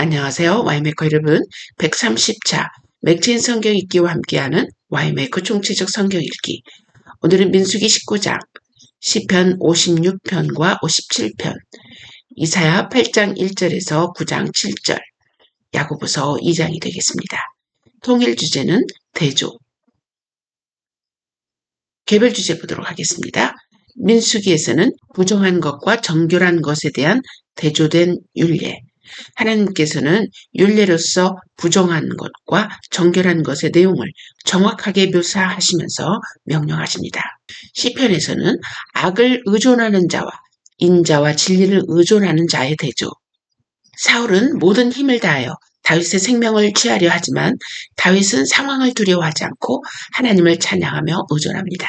안녕하세요. 와이메이커 여러분. 130차 맥체인 성경 읽기와 함께하는 와이메이커 총체적 성경 읽기. 오늘은 민수기 19장, 시편 56편과 57편, 이사야 8장 1절에서 9장 7절, 야고보서 2장이 되겠습니다. 통일 주제는 대조. 개별 주제 보도록 하겠습니다. 민수기에서는 부정한 것과 정결한 것에 대한 대조된 율례, 하나님께서는 율례로서 부정한 것과 정결한 것의 내용을 정확하게 묘사하시면서 명령하십니다. 시편에서는 악을 의존하는 자와 인자와 진리를 의존하는 자의 대조. 사울은 모든 힘을 다하여 다윗의 생명을 취하려 하지만 다윗은 상황을 두려워하지 않고 하나님을 찬양하며 의존합니다.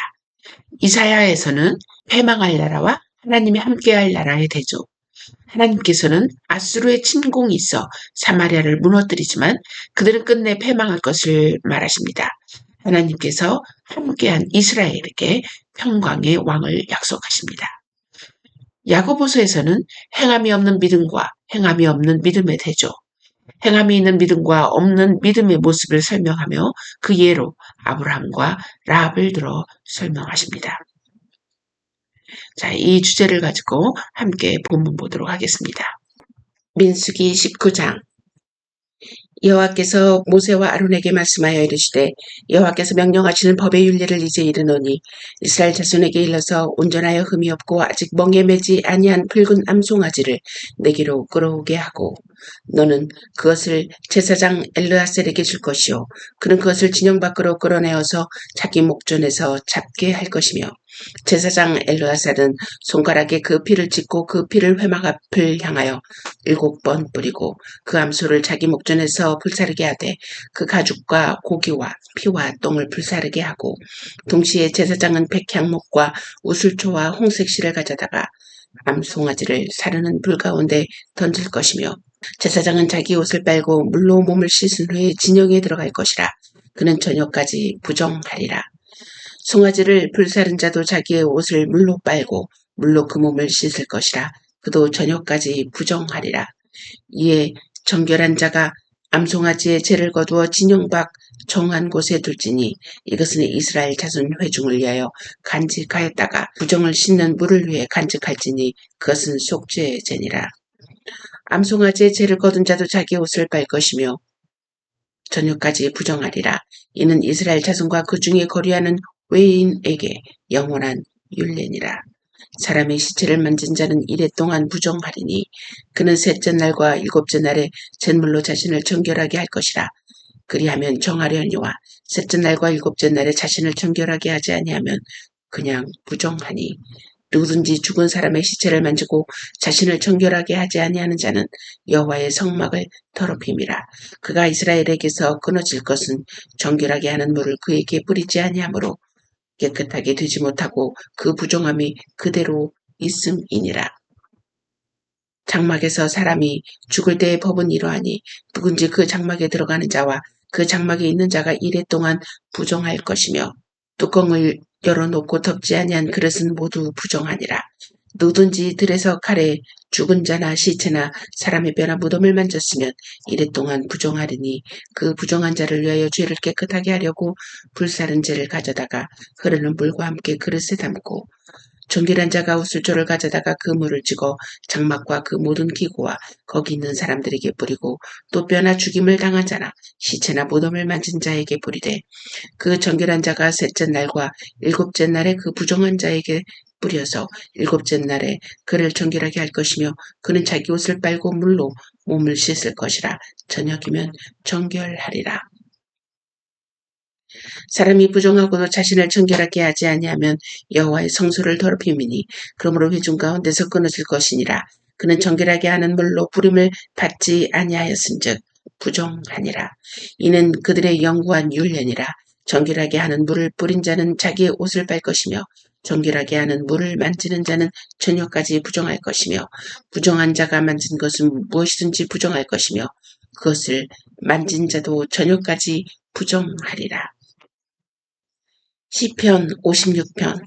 이사야에서는 패망할 나라와 하나님이 함께할 나라의 대조. 하나님께서는 아수르의 침공이 있어 사마리아를 무너뜨리지만 그들은 끝내 패망할 것을 말하십니다. 하나님께서 함께한 이스라엘에게 평강의 왕을 약속하십니다. 야고보서에서는 행함이 없는 믿음과 행함이 없는 믿음의 대조, 행함이 있는 믿음과 없는 믿음의 모습을 설명하며 그 예로 아브라함과 라합을 들어 설명하십니다. 자, 이 주제를 가지고 함께 본문 보도록 하겠습니다. 민수기 19장. 여호와께서 모세와 아론에게 말씀하여 이르시되 여호와께서 명령하시는 법의 율례를 이제 이르노니 이스라엘 자손에게 일러서 온전하여 흠이 없고 아직 멍에 매지 아니한 붉은 암송아지를 내게로 끌어오게 하고 너는 그것을 제사장 엘르아셀에게 줄 것이요 그는 그것을 진영 밖으로 끌어내어서 자기 목전에서 잡게 할 것이며 제사장 엘르아살은 손가락에 그 피를 찍고 그 피를 회막 앞을 향하여 7번 뿌리고 그 암소를 자기 목전에서 불사르게 하되 그 가죽과 고기와 피와 똥을 불사르게 하고 동시에 제사장은 백향목과 우슬초와 홍색 실을 가져다가 암송아지를 사르는 불 가운데 던질 것이며 제사장은 자기 옷을 빨고 물로 몸을 씻은 후에 진영에 들어갈 것이라. 그는 저녁까지 부정하리라. 송아지를 불사른 자도 자기의 옷을 물로 빨고 물로 그 몸을 씻을 것이라. 그도 저녁까지 부정하리라. 이에 정결한 자가 암송아지의 죄를 거두어 진영 밖 정한 곳에 둘지니 이것은 이스라엘 자손 회중을 위하여 간직하였다가 부정을 씻는 물을 위해 간직할지니 그것은 속죄의 죄니라. 암송아지의 죄를 거둔 자도 자기 옷을 빨 것이며 저녁까지 부정하리라. 이는 이스라엘 자손과 그 중에 거류하는 외인에게 영원한 율례니라. 사람의 시체를 만진 자는 이래 동안 부정하리니 그는 셋째 날과 일곱째 날에 잿물로 자신을 정결하게 할 것이라. 그리하면 정하려니와 셋째 날과 일곱째 날에 자신을 정결하게 하지 아니하면 그냥 부정하니 누구든지 죽은 사람의 시체를 만지고 자신을 정결하게 하지 아니하는 자는 여호와의 성막을 더럽힘이라. 그가 이스라엘에게서 끊어질 것은 정결하게 하는 물을 그에게 뿌리지 아니하므로 깨끗하게 되지 못하고 그 부정함이 그대로 있음이니라. 장막에서 사람이 죽을 때의 법은 이러하니 누군지 그 장막에 들어가는 자와 그 장막에 있는 자가 이래 동안 부정할 것이며 뚜껑을 열어놓고 덮지 아니한 그릇은 모두 부정하니라. 누구든지 들에서 칼에 죽은 자나 시체나 사람의 뼈나 무덤을 만졌으면 이래 동안 부정하리니 그 부정한 자를 위하여 죄를 깨끗하게 하려고 불사른 죄를 가져다가 흐르는 물과 함께 그릇에 담고 정결한 자가 우슬초를 가져다가 그 물을 찍어 장막과 그 모든 기구와 거기 있는 사람들에게 뿌리고 또 뼈나 죽임을 당한 자나 시체나 무덤을 만진 자에게 뿌리되 그 정결한 자가 셋째 날과 일곱째 날에 그 부정한 자에게 뿌려서 일곱째 날에 그를 정결하게 할 것이며 그는 자기 옷을 빨고 물로 몸을 씻을 것이라. 저녁이면 정결하리라. 사람이 부정하고도 자신을 정결하게 하지 아니하면 여호와의 성소를 더럽힘이니 그러므로 회중 가운데서 끊어질 것이니라. 그는 정결하게 하는 물로 부름을 받지 아니하였은즉 부정하니라. 이는 그들의 영구한 율례니라. 정결하게 하는 물을 뿌린 자는 자기의 옷을 빨 것이며 정결하게 하는 물을 만지는 자는 저녁까지 부정할 것이며 부정한 자가 만진 것은 무엇이든지 부정할 것이며 그것을 만진 자도 저녁까지 부정하리라. 시편 56편.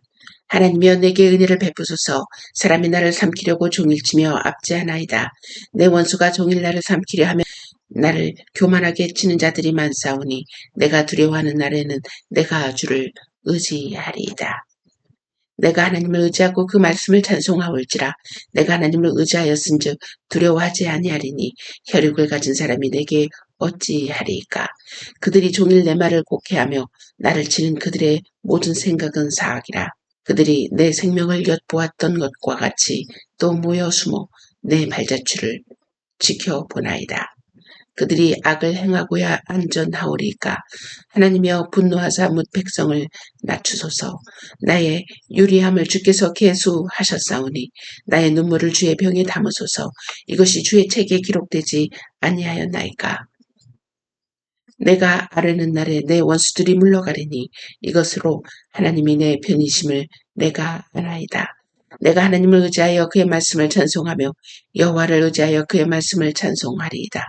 하나님이여 내게 은혜를 베푸소서. 사람이 나를 삼키려고 종일치며 압제하나이다. 내 원수가 종일 나를 삼키려 하면 나를 교만하게 치는 자들이 많사오니 내가 두려워하는 날에는 내가 주를 의지하리이다. 내가 하나님을 의지하고 그 말씀을 찬송하올지라. 내가 하나님을 의지하였은즉 두려워하지 아니하리니 혈육을 가진 사람이 내게 어찌하리이까. 그들이 종일 내 말을 곡해하며 나를 치는 그들의 모든 생각은 사악이라. 그들이 내 생명을 엿보았던 것과 같이 또 모여 숨어 내 발자취를 지켜보나이다. 그들이 악을 행하고야 안전하오리까. 하나님이여 분노하사 뭇 백성을 낮추소서. 나의 유리함을 주께서 계수하셨사오니 나의 눈물을 주의 병에 담으소서. 이것이 주의 책에 기록되지 아니하였나이까. 내가 아뢰는 날에 내 원수들이 물러가리니 이것으로 하나님이 내 편이심을 내가 아나이다. 내가 하나님을 의지하여 그의 말씀을 찬송하며 여호와를 의지하여 그의 말씀을 찬송하리이다.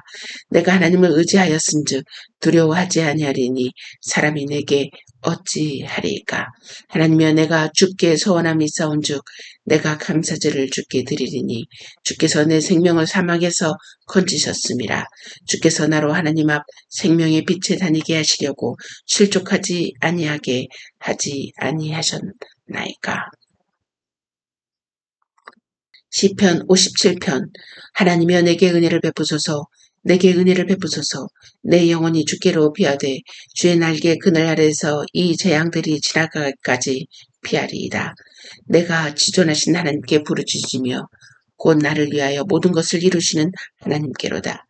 내가 하나님을 의지하였은즉 두려워하지 아니하리니 사람이 내게 어찌하리이까. 하나님이여 내가 주께 소원함이 있사온즉 내가 감사제를 주께 드리리니 주께서 내 생명을 사망에서 건지셨음이라. 주께서 나로 하나님 앞 생명의 빛에 다니게 하시려고 실족하지 아니하게 하지 아니하셨나이까. 시편 57편. 하나님이여 내게 은혜를 베푸소서. 내게 은혜를 베푸소서. 내 영혼이 주께로 피하되 주의 날개 그늘 아래에서 이 재앙들이 지나가기까지 피하리이다. 내가 지존하신 하나님께 부르짖으며 곧 나를 위하여 모든 것을 이루시는 하나님께로다.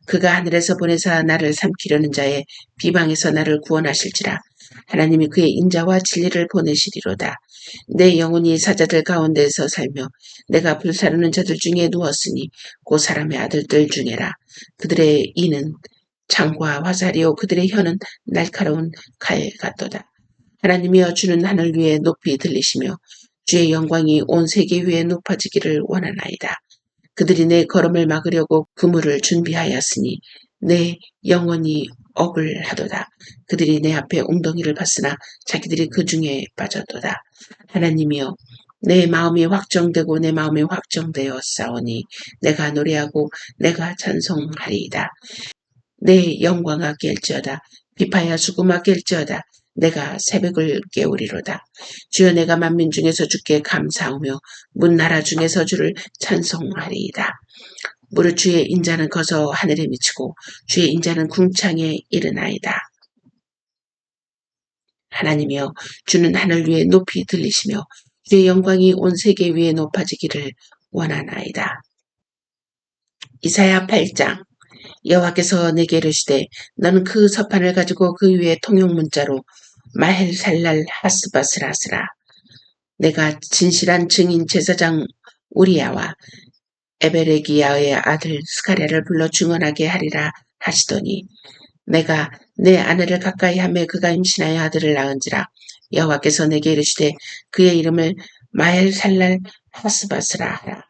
그가 하늘에서 보내사 나를 삼키려는 자의 비방에서 나를 구원하실지라. 하나님이 그의 인자와 진리를 보내시리로다. 내 영혼이 사자들 가운데에서 살며 내가 불사르는 자들 중에 누웠으니 곧 사람의 아들들 중에라. 그들의 이는 창과 화살이요 그들의 혀는 날카로운 칼 같도다. 하나님이여 주는 하늘 위에 높이 들리시며 주의 영광이 온 세계 위에 높아지기를 원하나이다. 그들이 내 걸음을 막으려고 그물을 준비하였으니 내 영혼이 억울하도다. 그들이 내 앞에 웅덩이를 봤으나 자기들이 그 중에 빠졌도다. 하나님이여 내 마음이 확정되고 내 마음이 확정되어 싸우니 내가 노래하고 내가 찬송하리이다. 내 영광아 깰지어다. 비파야 수금아 깰지어다. 내가 새벽을 깨우리로다. 주여 내가 만민 중에서 주께 감사하며 문나라 중에서 주를 찬송하리이다. 무릇 주의 인자는 커서 하늘에 미치고 주의 인자는 궁창에 이르나이다. 하나님이여 주는 하늘 위에 높이 들리시며 주의 영광이 온 세계 위에 높아지기를 원하나이다. 이사야 8장. 여호와께서 내게 이르시되 너는 그 서판을 가지고 그 위에 통용문자로 마헬살랄 하스바스라 쓰라. 내가 진실한 증인 제사장 우리야와 에베레기야의 아들 스가랴를 불러 증언하게 하리라 하시더니 내가 내 아내를 가까이 하며 그가 임신하여 아들을 낳은지라. 여호와께서 내게 이르시되 그의 이름을 마헬살랄 하스바스라 하라.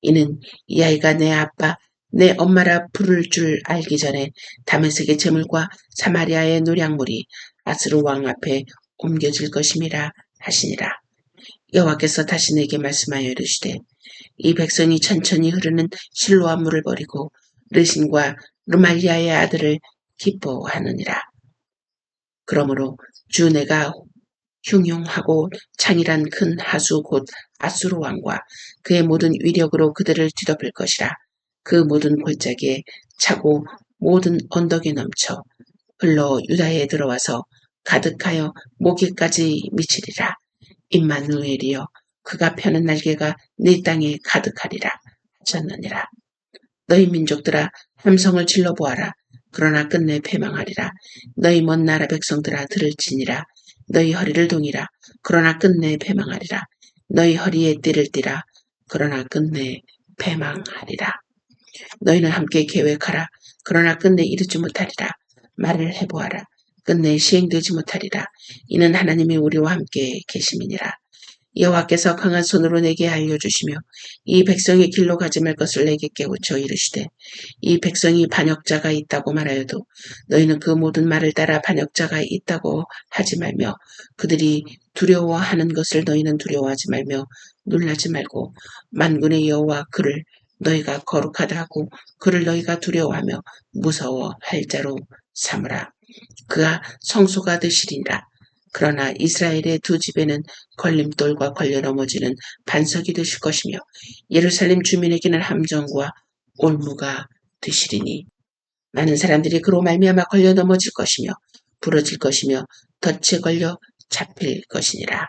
이는 이 아이가 내 아빠 내 엄마라 부를 줄 알기 전에 다메섹의 재물과 사마리아의 노량물이 아스루 왕 앞에 옮겨질 것임이라 하시니라. 여호와께서 다시 내게 말씀하여 이르시되 이 백성이 천천히 흐르는 실로암 물을 버리고 르신과 르말리아의 아들을 기뻐하느니라. 그러므로 주 내가 흉용하고 창이란 큰 하수 곧 아수르 왕과 그의 모든 위력으로 그들을 뒤덮을 것이라. 그 모든 골짜기에 차고 모든 언덕에 넘쳐 흘러 유다에 들어와서 가득하여 모기까지 미치리라. 임마누엘이여 그가 펴는 날개가 네 땅에 가득하리라 하셨느니라. 너희 민족들아 함성을 질러보아라. 그러나 끝내 패망하리라. 너희 먼 나라 백성들아 들을지니라. 너희 허리를 동이라. 그러나 끝내 패망하리라. 너희 허리에 띠를 띠라. 그러나 끝내 패망하리라. 너희는 함께 계획하라. 그러나 끝내 이루지 못하리라. 말을 해보아라. 끝내 시행되지 못하리라. 이는 하나님이 우리와 함께 계심이니라. 여호와께서 강한 손으로 내게 알려주시며 이 백성의 길로 가지 말 것을 내게 깨우쳐 이르시되 이 백성이 반역자가 있다고 말하여도 너희는 그 모든 말을 따라 반역자가 있다고 하지 말며 그들이 두려워하는 것을 너희는 두려워하지 말며 놀라지 말고 만군의 여호와 그를 너희가 거룩하다 하고 그를 너희가 두려워하며 무서워할 자로 삼으라. 그가 성소가 되시리라. 그러나 이스라엘의 두 집에는 걸림돌과 걸려 넘어지는 반석이 되실 것이며 예루살렘 주민에게는 함정과 올무가 되시리니 많은 사람들이 그로 말미암아 걸려 넘어질 것이며 부러질 것이며 덫에 걸려 잡힐 것이니라.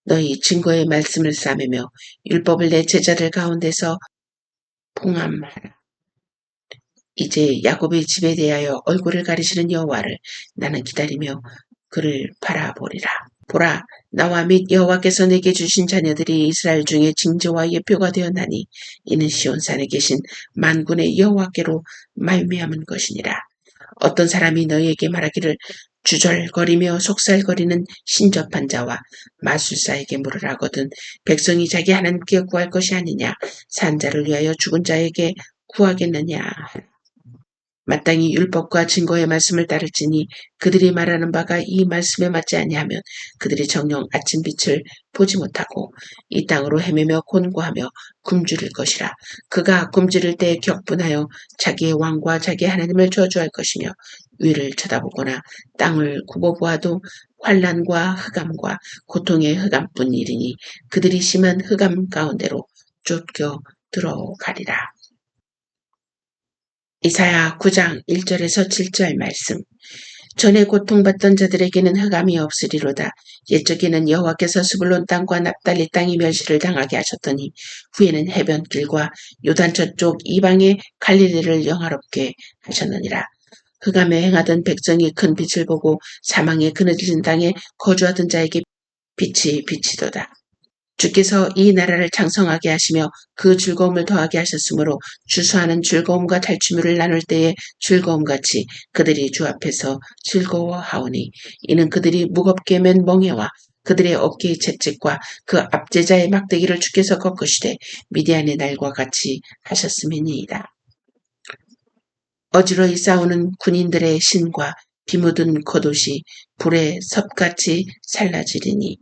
너희 증거의 말씀을 싸매며 율법을 내 제자들 가운데서 봉함하라. 이제 야곱의 집에 대하여 얼굴을 가리시는 여호와를 나는 기다리며 그를 바라보리라. 보라, 나와 및 여호와께서 내게 주신 자녀들이 이스라엘 중에 징조와 예표가 되었나니 이는 시온산에 계신 만군의 여호와께로 말미암은 것이니라. 어떤 사람이 너희에게 말하기를 주절거리며 속살거리는 신접한 자와 마술사에게 물으라거든 백성이 자기 하나님께 구할 것이 아니냐 산 자를 위하여 죽은 자에게 구하겠느냐. 마땅히 율법과 증거의 말씀을 따를지니 그들이 말하는 바가 이 말씀에 맞지 아니하면 그들이 정녕 아침빛을 보지 못하고 이 땅으로 헤매며 곤고하며 굶주릴 것이라. 그가 굶주릴 때에 격분하여 자기의 왕과 자기의 하나님을 저주할 것이며 위를 쳐다보거나 땅을 굽어보아도 환난과 흑암과 고통의 흑암뿐이리니 그들이 심한 흑암 가운데로 쫓겨 들어가리라. 이사야 9장 1절에서 7절 말씀. 전에 고통받던 자들에게는 흑암이 없으리로다. 옛적에는 여호와께서 스불론 땅과 납달리 땅이 멸시를 당하게 하셨더니 후에는 해변길과 요단 저쪽 이방의 갈릴리를 영화롭게 하셨느니라. 흑암에 행하던 백성이 큰 빛을 보고 사망의 그늘진 땅에 거주하던 자에게 빛이 비치도다. 주께서 이 나라를 창성하게 하시며 그 즐거움을 더하게 하셨으므로 주수하는 즐거움과 탈취물을 나눌 때의 즐거움같이 그들이 주 앞에서 즐거워하오니 이는 그들이 무겁게 맨 멍에와 그들의 어깨의 채찍과 그 압제자의 막대기를 주께서 꺾으시되 미디안의 날과 같이 하셨음이니이다. 어지러이 싸우는 군인들의 신과 비묻은 겉옷이 불에 섭같이 살라지리니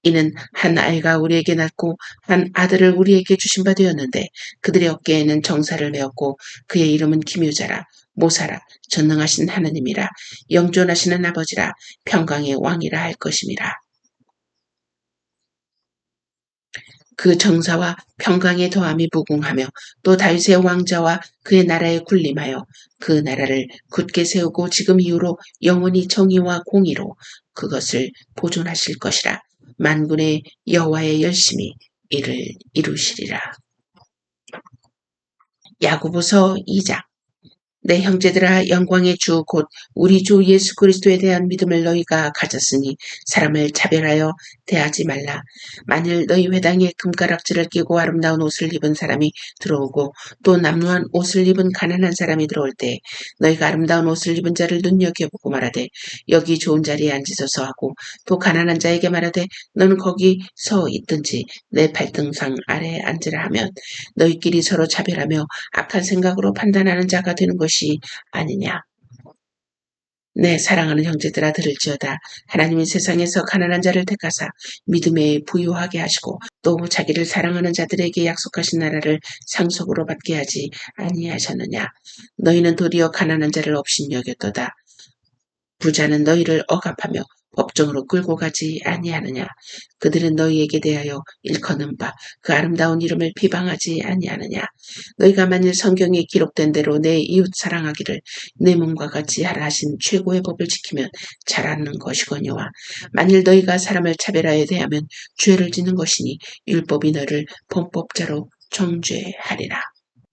이는 한 아이가 우리에게 낳고 한 아들을 우리에게 주신 바 되었는데 그들의 어깨에는 정사를 메었고 그의 이름은 기묘자라 모사라 전능하신 하나님이라 영존하시는 아버지라 평강의 왕이라 할 것임이라. 그 정사와 평강의 더함이 무궁하며 또 다윗의 왕자와 그의 나라에 군림하여 그 나라를 굳게 세우고 지금 이후로 영원히 정의와 공의로 그것을 보존하실 것이라. 만군의 여호와의 열심히 이를 이루시리라. 야고보서 2장. 내 형제들아 영광의 주 곧 우리 주 예수 그리스도에 대한 믿음을 너희가 가졌으니 사람을 차별하여 대하지 말라. 만일 너희 회당에 금가락지를 끼고 아름다운 옷을 입은 사람이 들어오고 또 남루한 옷을 입은 가난한 사람이 들어올 때 너희가 아름다운 옷을 입은 자를 눈여겨보고 말하되 여기 좋은 자리에 앉으소서 하고 또 가난한 자에게 말하되 너는 거기 서 있든지 내 발등상 아래에 앉으라 하면 너희끼리 서로 차별하며 악한 생각으로 판단하는 자가 되는 것이 아니냐. 내 사랑하는 형제들아 들을지어다. 하나님이 세상에서 가난한 자를 택하사 믿음에 부유하게 하시고 또 자기를 사랑하는 자들에게 약속하신 나라를 상속으로 받게 하지 아니하셨느냐. 너희는 도리어 가난한 자를 업신여겼도다. 부자는 너희를 억압하며 법정으로 끌고 가지 아니하느냐. 그들은 너희에게 대하여 일컫는 바 그 아름다운 이름을 비방하지 아니하느냐. 너희가 만일 성경에 기록된 대로 내 이웃 사랑하기를 내 몸과 같이 하라 하신 최고의 법을 지키면 잘하는 것이거니와 만일 너희가 사람을 차별하여 대하면 죄를 짓는 것이니 율법이 너를 범법자로 정죄하리라.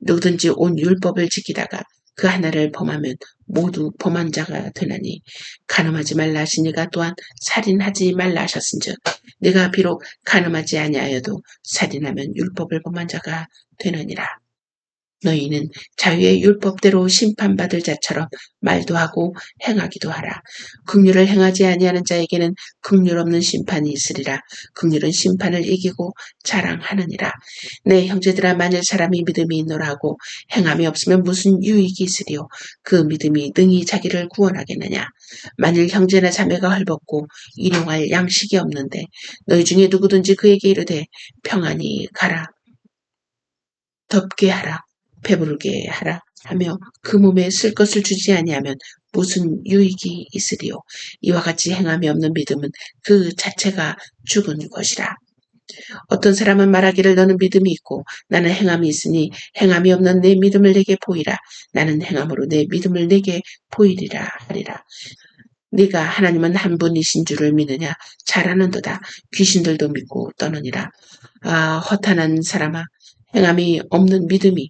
누구든지 온 율법을 지키다가 그 하나를 범하면 모두 범한 자가 되나니 간음하지 말라 하시니가 또한 살인하지 말라 하셨은즉 네가 비록 간음하지 아니하여도 살인하면 율법을 범한 자가 되느니라. 너희는 자유의 율법대로 심판받을 자처럼 말도 하고 행하기도 하라. 긍휼을 행하지 아니하는 자에게는 긍휼 없는 심판이 있으리라. 긍휼은 심판을 이기고 자랑하느니라. 내 형제들아 만일 사람이 믿음이 있노라 하고 행함이 없으면 무슨 유익이 있으리요. 그 믿음이 능히 자기를 구원하겠느냐. 만일 형제나 자매가 헐벗고 일용할 양식이 없는데 너희 중에 누구든지 그에게 이르되 평안히 가라. 덥게 하라, 배부르게 하라 하며 그 몸에 쓸 것을 주지 아니하면 무슨 유익이 있으리요. 이와 같이 행함이 없는 믿음은 그 자체가 죽은 것이라. 어떤 사람은 말하기를 너는 믿음이 있고 나는 행함이 있으니 행함이 없는 내 믿음을 내게 보이라. 나는 행함으로 내 믿음을 내게 보이리라 하리라. 네가 하나님은 한 분이신 줄을 믿느냐? 잘하는도다. 귀신들도 믿고 떠느니라. 아, 허탄한 사람아, 행함이 없는 믿음이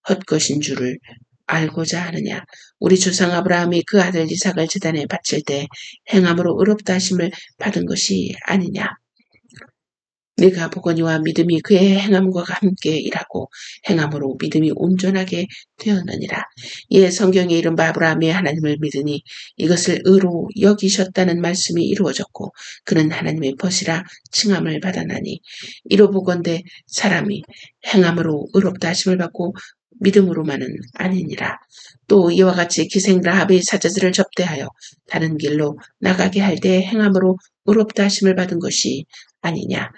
헛것인 줄을 알고자 하느냐? 우리 조상 아브라함이 그 아들 이삭을 제단에 바칠 때 행함으로 의롭다 하심을 받은 것이 아니냐? 네가 보거니와 믿음이 그의 행함과 함께 일하고 행함으로 믿음이 온전하게 되었느니라. 이에 성경에 이른바 아브라함이 하나님을 믿으니 이것을 의로 여기셨다는 말씀이 이루어졌고 그는 하나님의 벗이라 칭함을 받았나니 이로 보건대 사람이 행함으로 의롭다 하심을 받고 믿음으로만은 아니니라. 또 이와 같이 기생 라합의 사자들을 접대하여 다른 길로 나가게 할 때 행함으로 의롭다 하심을 받은 것이 아니냐.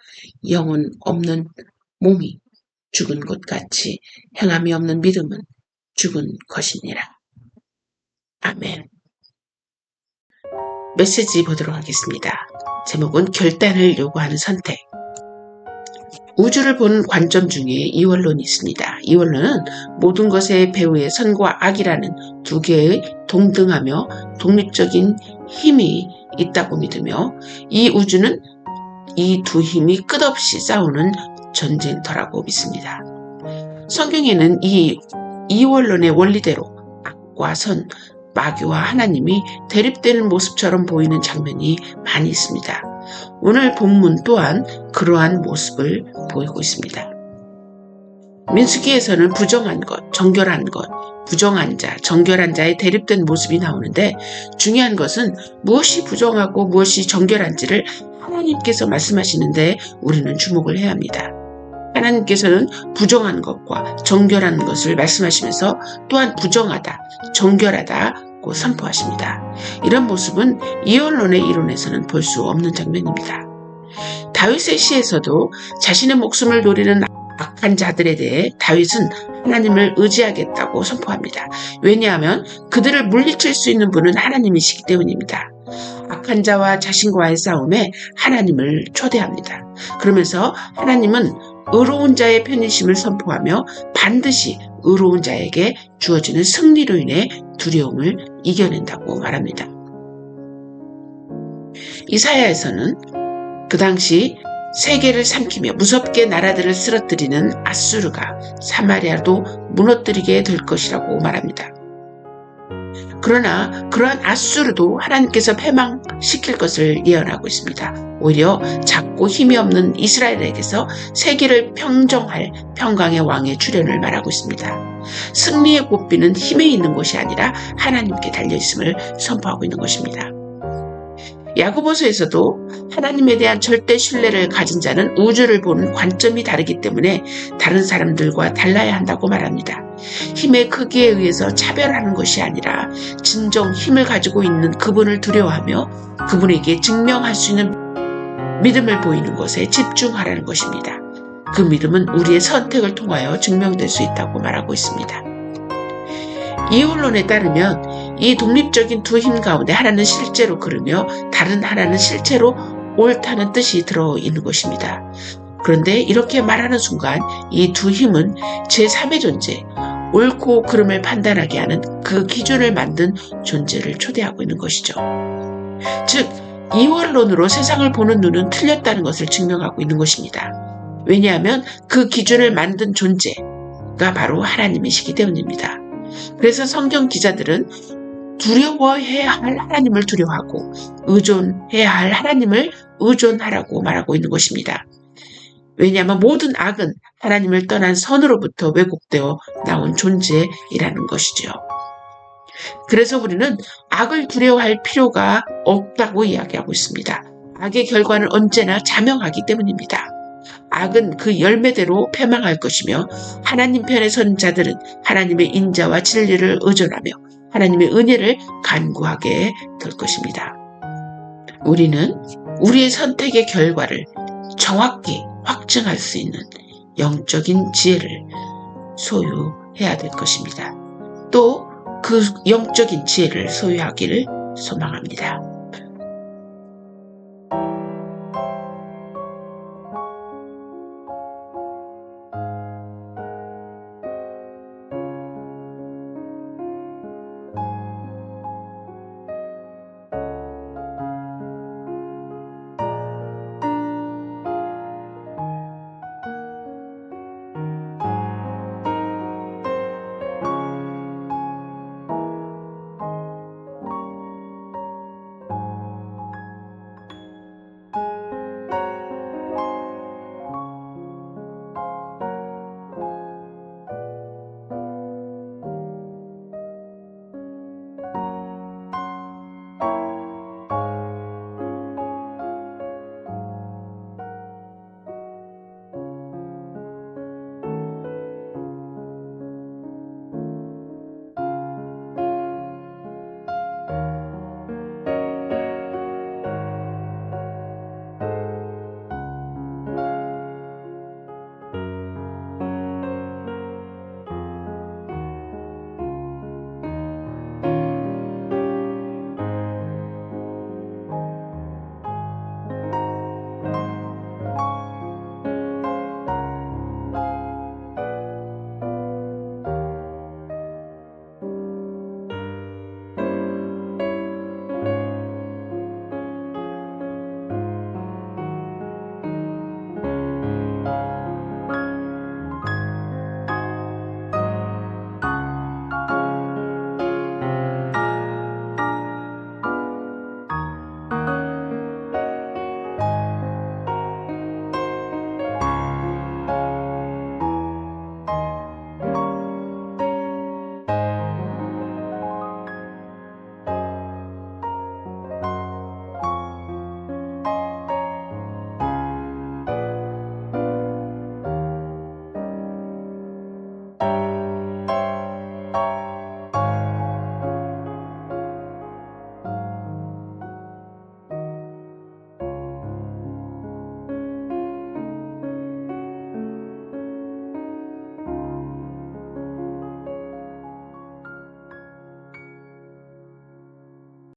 영혼 없는 몸이 죽은 것 같이 행함이 없는 믿음은 죽은 것이니라. 아멘. 메시지 보도록 하겠습니다. 제목은 결단을 요구하는 선택. 우주를 보는 관점 중에 이원론이 있습니다. 이원론은 모든 것의 배후에 선과 악이라는 두 개의 동등하며 독립적인 힘이 있다고 믿으며 이 우주는 이 두 힘이 끝없이 싸우는 전쟁터라고 믿습니다. 성경에는 이 이원론의 원리대로 악과 선, 마귀와 하나님이 대립되는 모습처럼 보이는 장면이 많이 있습니다. 오늘 본문 또한 그러한 모습을 보이고 있습니다. 민수기에서는 부정한 것, 정결한 것, 부정한 자, 정결한 자의 대립된 모습이 나오는데 중요한 것은 무엇이 부정하고 무엇이 정결한지를 하나님께서 말씀하시는데 우리는 주목을 해야 합니다. 하나님께서는 부정한 것과 정결한 것을 말씀하시면서 또한 부정하다, 정결하다고 선포하십니다. 이런 모습은 이원론의 이론에서는 볼 수 없는 장면입니다. 다윗의 시에서도 자신의 목숨을 노리는 악한 자들에 대해 다윗은 하나님을 의지하겠다고 선포합니다. 왜냐하면 그들을 물리칠 수 있는 분은 하나님이시기 때문입니다. 악한 자와 자신과의 싸움에 하나님을 초대합니다. 그러면서 하나님은 의로운 자의 편이심을 선포하며 반드시 의로운 자에게 주어지는 승리로 인해 두려움을 이겨낸다고 말합니다. 이사야에서는 그 당시 세계를 삼키며 무섭게 나라들을 쓰러뜨리는 아수르가 사마리아도 무너뜨리게 될 것이라고 말합니다. 그러나 그러한 아수르도 하나님께서 패망시킬 것을 예언하고 있습니다. 오히려 작고 힘이 없는 이스라엘에게서 세계를 평정할 평강의 왕의 출현을 말하고 있습니다. 승리의 고비는 힘에 있는 것이 아니라 하나님께 달려있음을 선포하고 있는 것입니다. 야고보서에서도 하나님에 대한 절대 신뢰를 가진 자는 우주를 보는 관점이 다르기 때문에 다른 사람들과 달라야 한다고 말합니다. 힘의 크기에 의해서 차별하는 것이 아니라 진정 힘을 가지고 있는 그분을 두려워하며 그분에게 증명할 수 있는 믿음을 보이는 것에 집중하라는 것입니다. 그 믿음은 우리의 선택을 통하여 증명될 수 있다고 말하고 있습니다. 이원론에 따르면 이 독립적인 두 힘 가운데 하나는 실제로 그르며 다른 하나는 실제로 옳다는 뜻이 들어있는 것입니다. 그런데 이렇게 말하는 순간 이 두 힘은 제3의 존재, 옳고 그름을 판단하게 하는 그 기준을 만든 존재를 초대하고 있는 것이죠. 즉 이원론으로 세상을 보는 눈은 틀렸다는 것을 증명하고 있는 것입니다. 왜냐하면 그 기준을 만든 존재가 바로 하나님이시기 때문입니다. 그래서 성경 기자들은 두려워해야 할 하나님을 두려워하고 의존해야 할 하나님을 의존하라고 말하고 있는 것입니다. 왜냐하면 모든 악은 하나님을 떠난 선으로부터 왜곡되어 나온 존재이라는 것이죠. 그래서 우리는 악을 두려워할 필요가 없다고 이야기하고 있습니다. 악의 결과는 언제나 자명하기 때문입니다. 악은 그 열매대로 패망할 것이며 하나님 편에 선 자들은 하나님의 인자와 진리를 의존하며 하나님의 은혜를 간구하게 될 것입니다. 우리는 우리의 선택의 결과를 정확히 확증할 수 있는 영적인 지혜를 소유해야 될 것입니다. 또 그 영적인 지혜를 소유하기를 소망합니다.